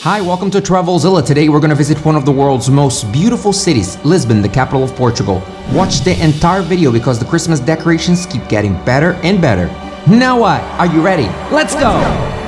Hi, welcome to Travelzilla. Today we're going to visit one of the world's most beautiful cities, Lisbon, the capital of Portugal. Watch the entire video because the Christmas decorations keep getting better and better. Now what? Are you ready? Let's go!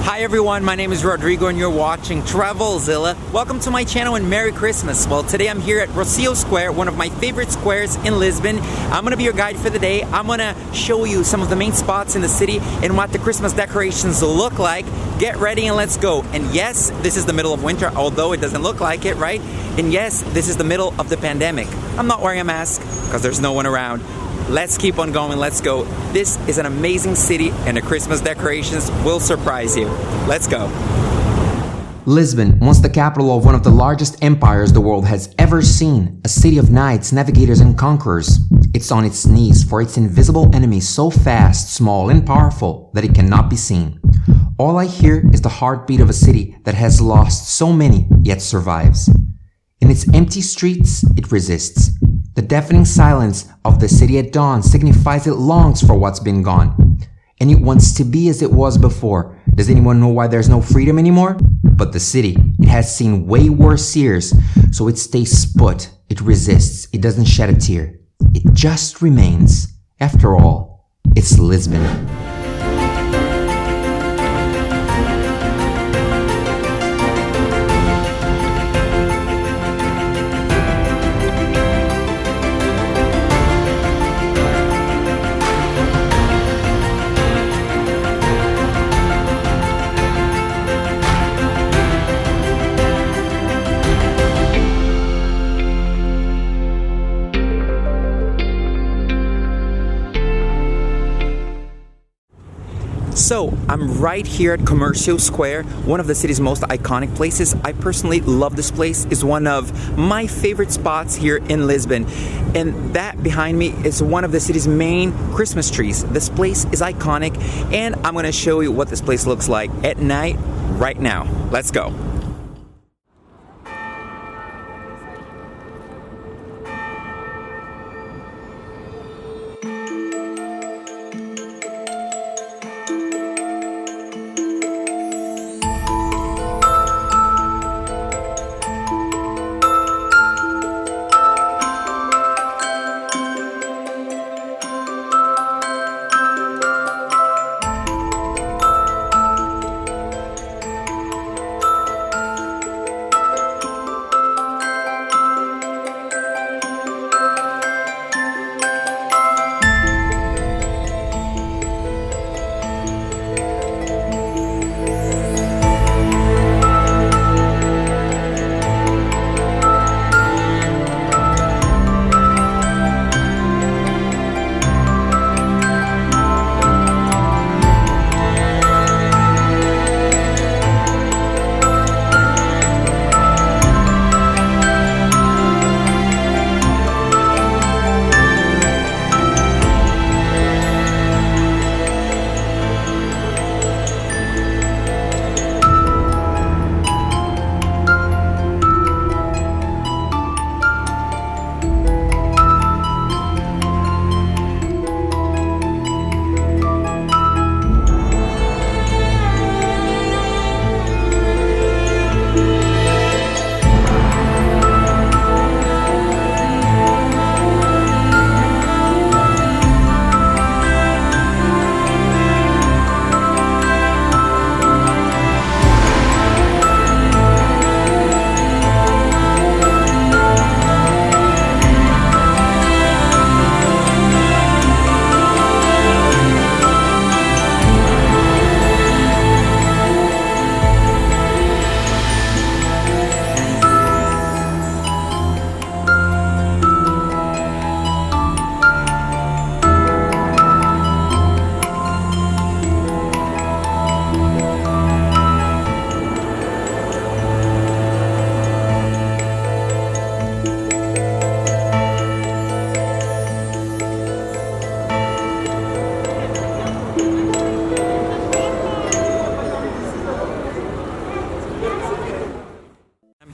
Hi everyone, my name is Rodrigo and you're watching Travelzilla. Welcome to my channel and Merry Christmas. Well, today I'm here at Rocio Square, one of my favorite squares in Lisbon. I'm gonna be your guide for the day. I'm gonna show you some of the main spots in the city and what the Christmas decorations look like. Get ready and let's go. And yes, this is the middle of winter, although it doesn't look like it, right? And yes, this is the middle of the pandemic. I'm not wearing a mask because there's no one around. Let's keep on going, let's go. This is an amazing city and the Christmas decorations will surprise you. Let's go. Lisbon, once the capital of one of the largest empires the world has ever seen, a city of knights, navigators and conquerors. It's on its knees for its invisible enemy so fast, small and powerful that it cannot be seen. All I hear is the heartbeat of a city that has lost so many, yet survives. In its empty streets, it resists. The deafening silence of the city at dawn signifies it longs for what's been gone. And it wants to be as it was before. Does anyone know why there's no freedom anymore? But the city, it has seen way worse years, so it stays put, it resists, it doesn't shed a tear. It just remains. After all, it's Lisbon. So, I'm right here at Comércio Square, one of the city's most iconic places. I personally love this place. It's one of my favorite spots here in Lisbon. And that behind me is one of the city's main Christmas trees. This place is iconic, and I'm going to show you what this place looks like at night right now. Let's go.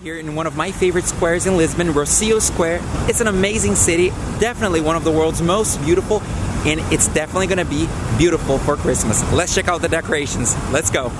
here in one of my favorite squares in Lisbon, Rocio Square. It's an amazing city, definitely one of the world's most beautiful, and it's definitely going to be beautiful for Christmas. Let's check out the decorations. Let's go.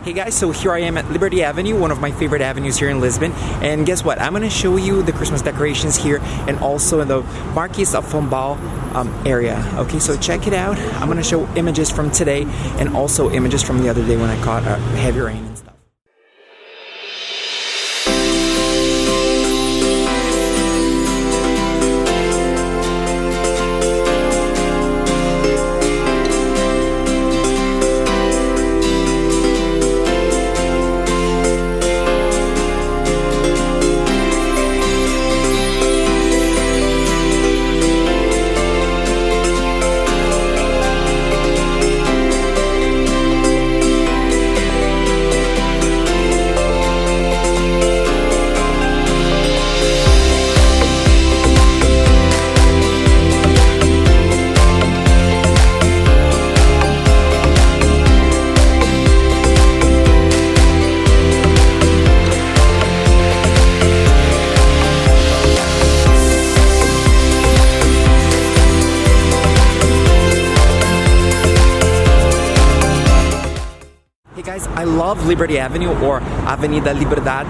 Hey guys, so here I am at Liberty Avenue, one of my favorite avenues here in Lisbon, and guess what? I'm going to show you the Christmas decorations here and also in the Marquês de Pombal area. Okay, so check it out. I'm going to show images from today and also images from the other day when I caught heavy rain and stuff. I love Liberty Avenue or Avenida Liberdade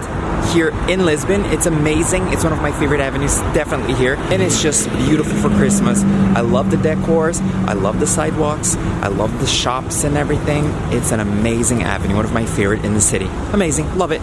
here in Lisbon. It's amazing. It's one of my favorite avenues definitely here, and it's just beautiful for Christmas. I love the decors, I love the sidewalks, I love the shops and everything. It's an amazing avenue, one of my favorite in the city. Amazing, love it.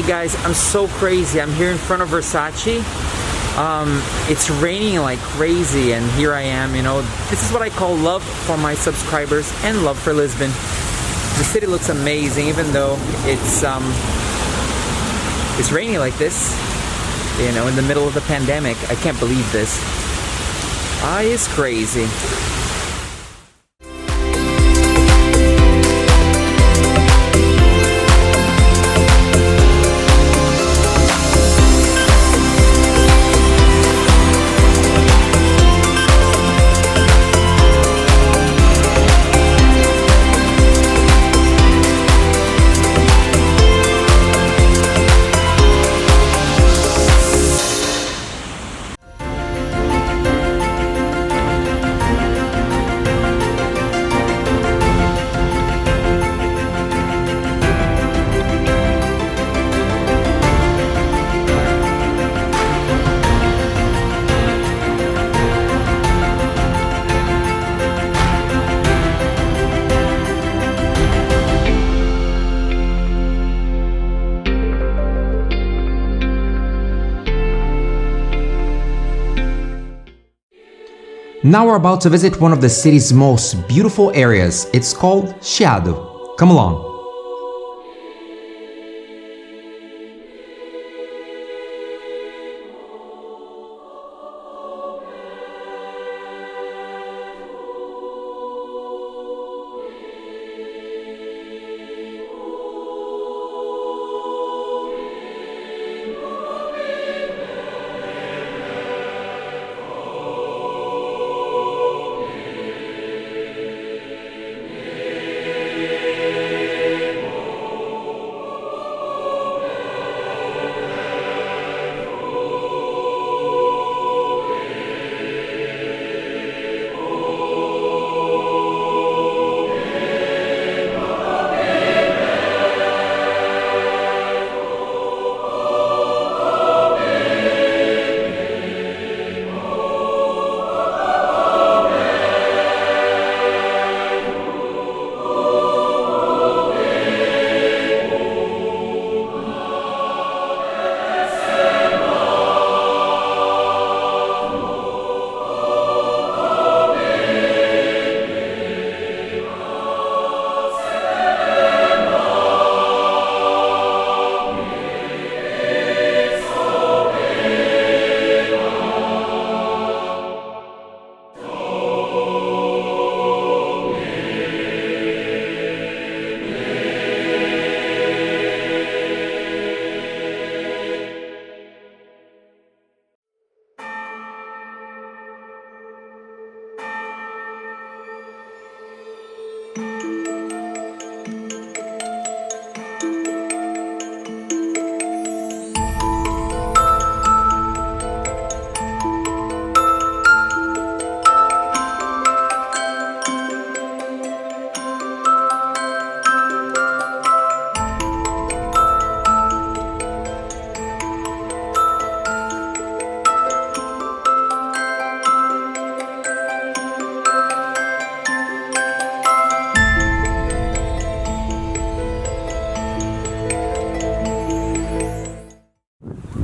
Hey guys, I'm so crazy. I'm here in front of Versace. It's raining like crazy and here I am, you know. This is what I call love for my subscribers and love for Lisbon. The city looks amazing even though it's rainy like this, you know, in the middle of the pandemic. I can't believe this. It's crazy. Now we're about to visit one of the city's most beautiful areas. It's called Chiado. Come along.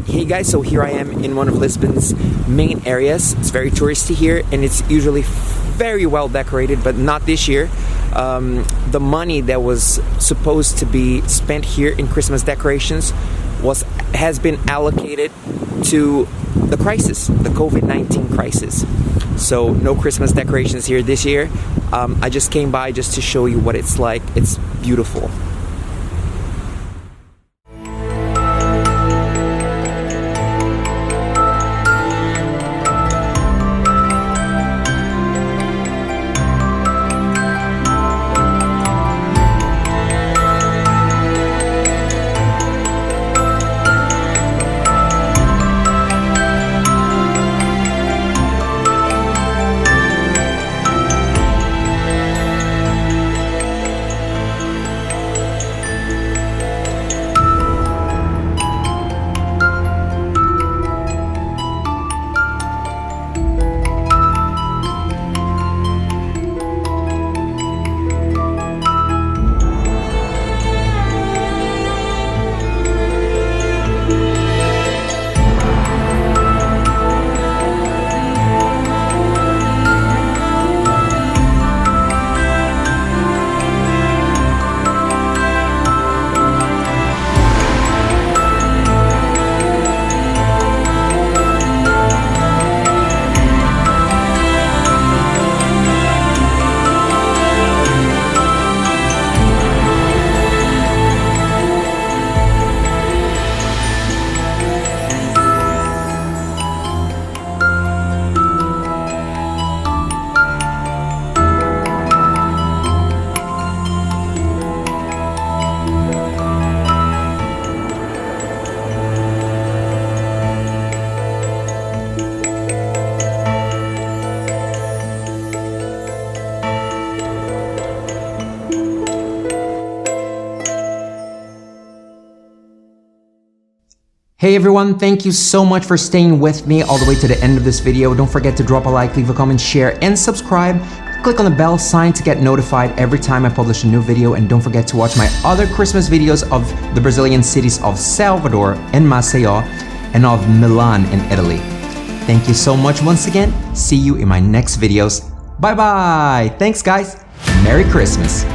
Hey guys, so here I am in one of Lisbon's main areas. It's very touristy here and it's usually very well decorated, but not this year. The money that was supposed to be spent here in Christmas decorations has been allocated to the crisis, the COVID-19 crisis. So no Christmas decorations here this year. I just came by just to show you what it's like. It's beautiful. Hey everyone, thank you so much for staying with me all the way to the end of this video. Don't forget to drop a like, leave a comment, share, and subscribe. Click on the bell sign to get notified every time I publish a new video, and don't forget to watch my other Christmas videos of the Brazilian cities of Salvador and Maceió and of Milan in Italy. Thank you so much once again. See you in my next videos. Bye bye! Thanks guys! Merry Christmas!